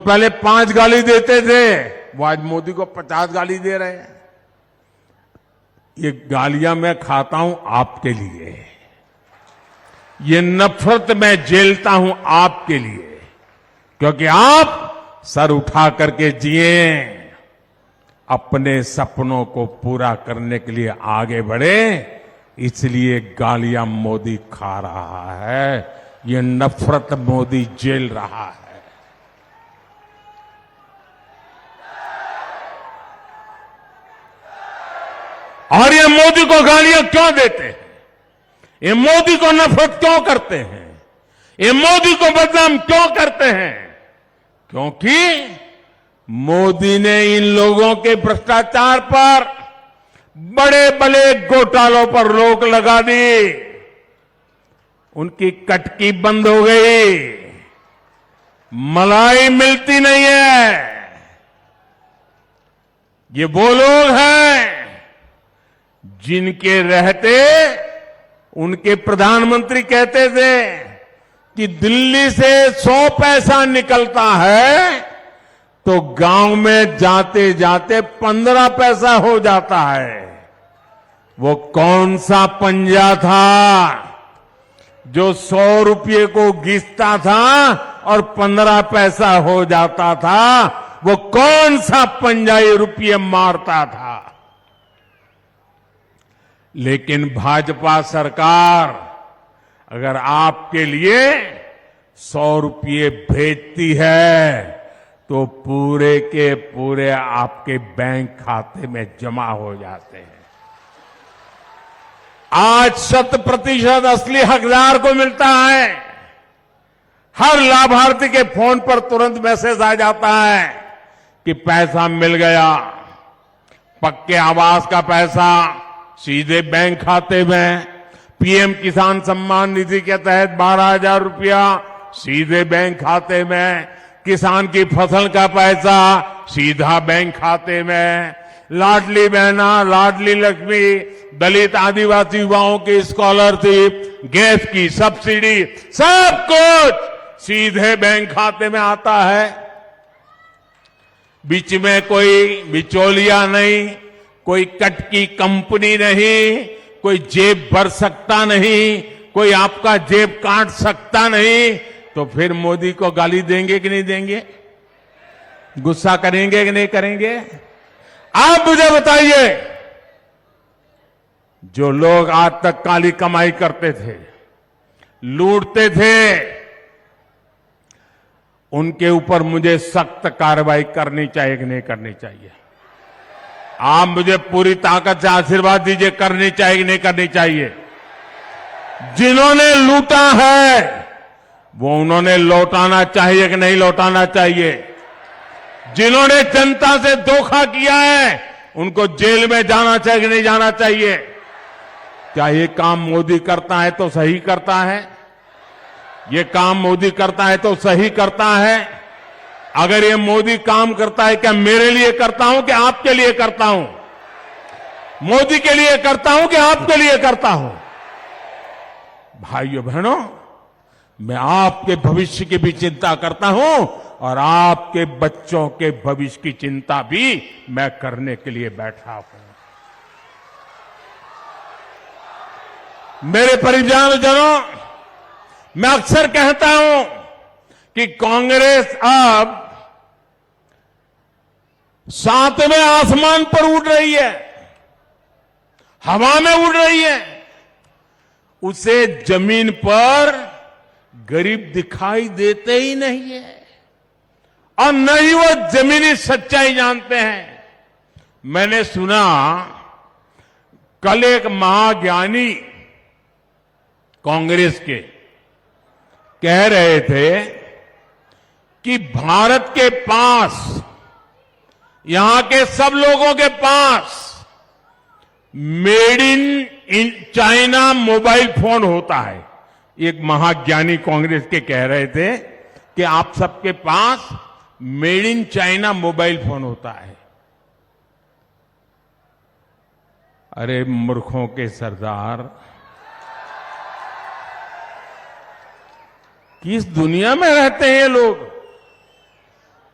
पहले 5 गाली देते थे, वो आज मोदी को 50 गाली दे रहे हैं। ये गालियां मैं खाता हूं आपके लिए, ये नफरत मैं झेलता हूं आपके लिए, क्योंकि आप सर उठा करके जिए, अपने सपनों को पूरा करने के लिए आगे बढ़े, इसलिए गालियां मोदी खा रहा है, ये नफरत मोदी झेल रहा है। और ये मोदी को गालियां क्यों देते हैं, ये मोदी को नफरत क्यों करते हैं, ये मोदी को बदनाम क्यों करते हैं? क्योंकि मोदी ने इन लोगों के भ्रष्टाचार पर, बड़े बड़े घोटालों पर रोक लगा दी, उनकी कटकी बंद हो गई, मलाई मिलती नहीं है। ये वो लोग हैं जिनके रहते उनके प्रधानमंत्री कहते थे कि दिल्ली से 100 पैसा निकलता है तो गांव में जाते जाते 15 पैसा हो जाता है। वो कौन सा पंजा था जो 100 रुपये को घिसता था और 15 पैसा हो जाता था? वो कौन सा पंजा ये रुपये मारता था? लेकिन भाजपा सरकार अगर आपके लिए 100 रुपये भेजती है तो पूरे के पूरे आपके बैंक खाते में जमा हो जाते हैं। आज 100% असली हकदार को मिलता है। हर लाभार्थी के फोन पर तुरंत मैसेज आ जाता है कि पैसा मिल गया, पक्के आवास का पैसा सीधे बैंक खाते में, पीएम किसान सम्मान निधि के तहत 12,000 रुपया सीधे बैंक खाते में, किसान की फसल का पैसा सीधा बैंक खाते में, लाडली बहना, लाडली लक्ष्मी, दलित आदिवासी युवाओं की स्कॉलरशिप, गैस की सब्सिडी, सब कुछ सीधे बैंक खाते में आता है। बीच में कोई बिचौलिया नहीं, कोई कट की कंपनी नहीं, कोई जेब भर सकता नहीं, कोई आपका जेब काट सकता नहीं। तो फिर मोदी को गाली देंगे कि नहीं देंगे? गुस्सा करेंगे कि नहीं करेंगे? आप मुझे बताइए, जो लोग आज तक काली कमाई करते थे, लूटते थे, उनके ऊपर मुझे सख्त कार्रवाई करनी चाहिए कि नहीं करनी चाहिए? आप मुझे पूरी ताकत से आशीर्वाद दीजिए, करनी चाहिए कि नहीं करनी चाहिए? जिन्होंने लूटा है वो उन्होंने लौटाना चाहिए कि नहीं लौटाना चाहिए? जिन्होंने जनता से धोखा किया है उनको जेल में जाना चाहिए कि नहीं जाना चाहिए? क्या ये काम मोदी करता है तो सही करता है? ये काम मोदी करता है तो सही करता है? अगर ये मोदी काम करता है, क्या मेरे लिए करता हूं कि आपके लिए करता हूं? मोदी के लिए करता हूं कि आपके लिए करता हूं? भाइयों बहनों, मैं आपके भविष्य की भी चिंता करता हूं और आपके बच्चों के भविष्य की चिंता भी मैं करने के लिए बैठा हूं। मेरे परिवारजनों, मैं अक्सर कहता हूं कि कांग्रेस अब 7वें आसमान पर उड़ रही है, हवा में उड़ रही है। उसे जमीन पर गरीब दिखाई देते ही नहीं है और न ही वो जमीनी सच्चाई जानते हैं। मैंने सुना कल एक महाज्ञानी कांग्रेस के कह रहे थे कि भारत के पास, यहां के सब लोगों के पास made in China mobile phone होता है। एक महाज्ञानी कांग्रेस के कह रहे थे कि आप सबके पास made in China mobile phone होता है। अरे मूर्खों के सरदार, किस दुनिया में रहते हैं ये लोग?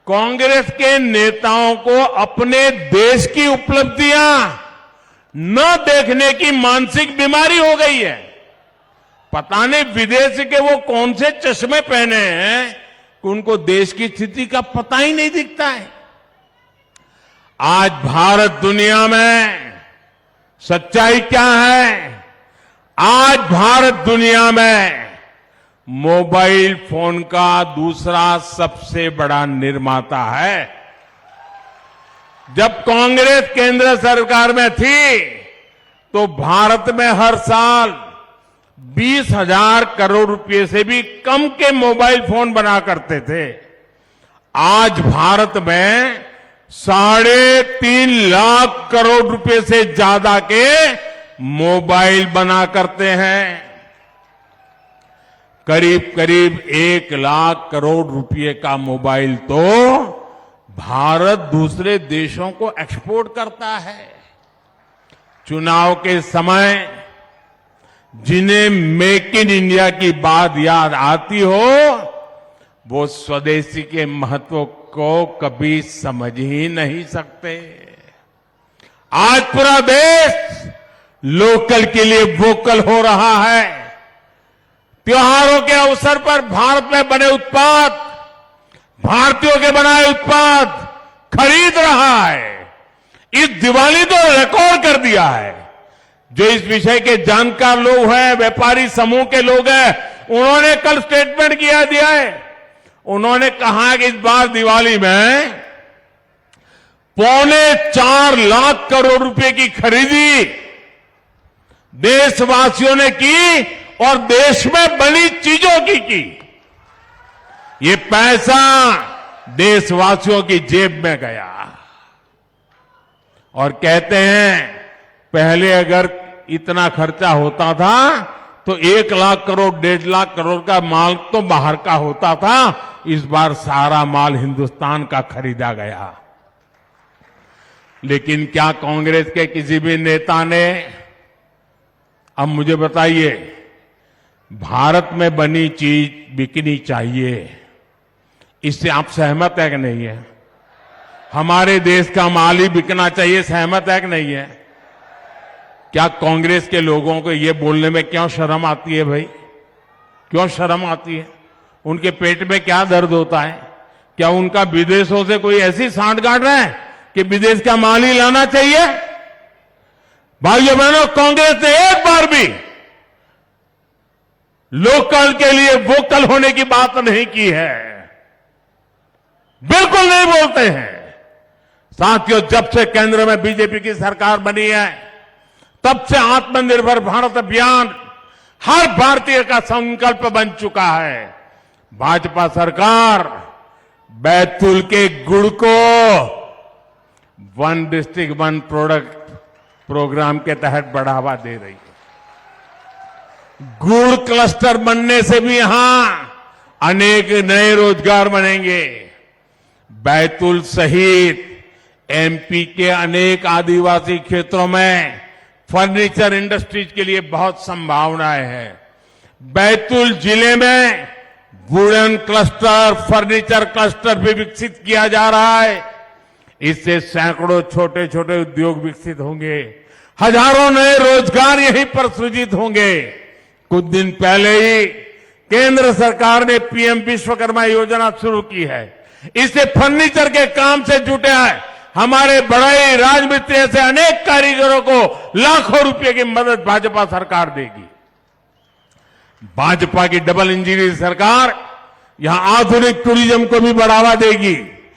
कांग्रेस के नेताओं को अपने देश की उपलब्धियां न देखने की मानसिक बीमारी हो गई है। पता नहीं विदेश के वो कौन से चश्मे पहने हैं कि उनको देश की स्थिति का पता ही नहीं दिखता है। आज भारत दुनिया में सच्चाई क्या है? आज भारत दुनिया में मोबाइल फोन का दूसरा सबसे बड़ा निर्माता है। जब कांग्रेस केंद्र सरकार में थी तो भारत में हर साल 20,000 करोड़ रुपए से भी कम के मोबाइल फोन बना करते थे। आज भारत में 3.5 लाख करोड़ रुपए से ज्यादा के मोबाइल बना करते हैं। करीब करीब 1 लाख करोड़ रुपए का मोबाइल तो भारत दूसरे देशों को एक्सपोर्ट करता है। चुनाव के समय जिन्हें मेक इन इंडिया की बात याद आती हो वो स्वदेशी के महत्व को कभी समझ ही नहीं सकते। आज पूरा देश लोकल के लिए वोकल हो रहा है। त्योहारों के अवसर पर भारत में बने उत्पाद, भारतीयों के बनाए उत्पाद खरीद रहा है। इस दिवाली तो रिकॉर्ड कर दिया है। जो इस विषय के जानकार लोग हैं, व्यापारी समूह के लोग हैं, उन्होंने कल स्टेटमेंट दिया है। उन्होंने कहा कि इस बार दिवाली में 4.25 लाख करोड़ रुपए की खरीदी देशवासियों ने की और देश में बनी चीजों की। ये पैसा देशवासियों की जेब में गया। और कहते हैं पहले अगर इतना खर्चा होता था तो 1 लाख करोड़ 1.5 लाख करोड़ का माल तो बाहर का होता था। इस बार सारा माल हिंदुस्तान का खरीदा गया। लेकिन क्या कांग्रेस के किसी भी नेता ने, अब मुझे बताइए, भारत में बनी चीज बिकनी चाहिए, इससे आप सहमत है कि नहीं है? हमारे देश का माल ही बिकना चाहिए, सहमत है कि नहीं है? क्या कांग्रेस के लोगों को ये बोलने में क्यों शर्म आती है भाई? क्यों शर्म आती है? उनके पेट में क्या दर्द होता है? क्या उनका विदेशों से कोई ऐसी सांठगांठ है कि विदेश का माल ही लाना चाहिए? भाइयों बहनों, कांग्रेस ने एक बार भी लोकल के लिए वोकल होने की बात नहीं की है। बिल्कुल नहीं बोलते हैं। साथियों, जब से केंद्र में बीजेपी की सरकार बनी है तब से आत्मनिर्भर भारत अभियान हर भारतीय का संकल्प बन चुका है। भाजपा सरकार बैतूल के गुड़ को 1 डिस्ट्रिक्ट 1 प्रोडक्ट प्रोग्राम के तहत बढ़ावा दे रही है। गुड़ क्लस्टर बनने से भी यहां अनेक नए रोजगार बनेंगे। बैतूल सहित एमपी के अनेक आदिवासी क्षेत्रों में फर्नीचर इंडस्ट्रीज के लिए बहुत संभावनाएं हैं। बैतूल जिले में वुडन क्लस्टर, फर्नीचर क्लस्टर भी विकसित किया जा रहा है। इससे सैकड़ों छोटे छोटे उद्योग विकसित होंगे। हजारों नए रोजगार यहीं पर सृजित होंगे। कुछ दिन पहले ही केंद्र सरकार ने पीएम विश्वकर्मा योजना शुरू की है। इससे फर्नीचर के काम से जुटे हैं हमारे बढ़ई राजमिस्त्री से अनेक कारीगरों को लाखों रुपए की मदद भाजपा सरकार देगी। भाजपा की डबल इंजन सरकार यहां आधुनिक टूरिज्म को भी बढ़ावा देगी।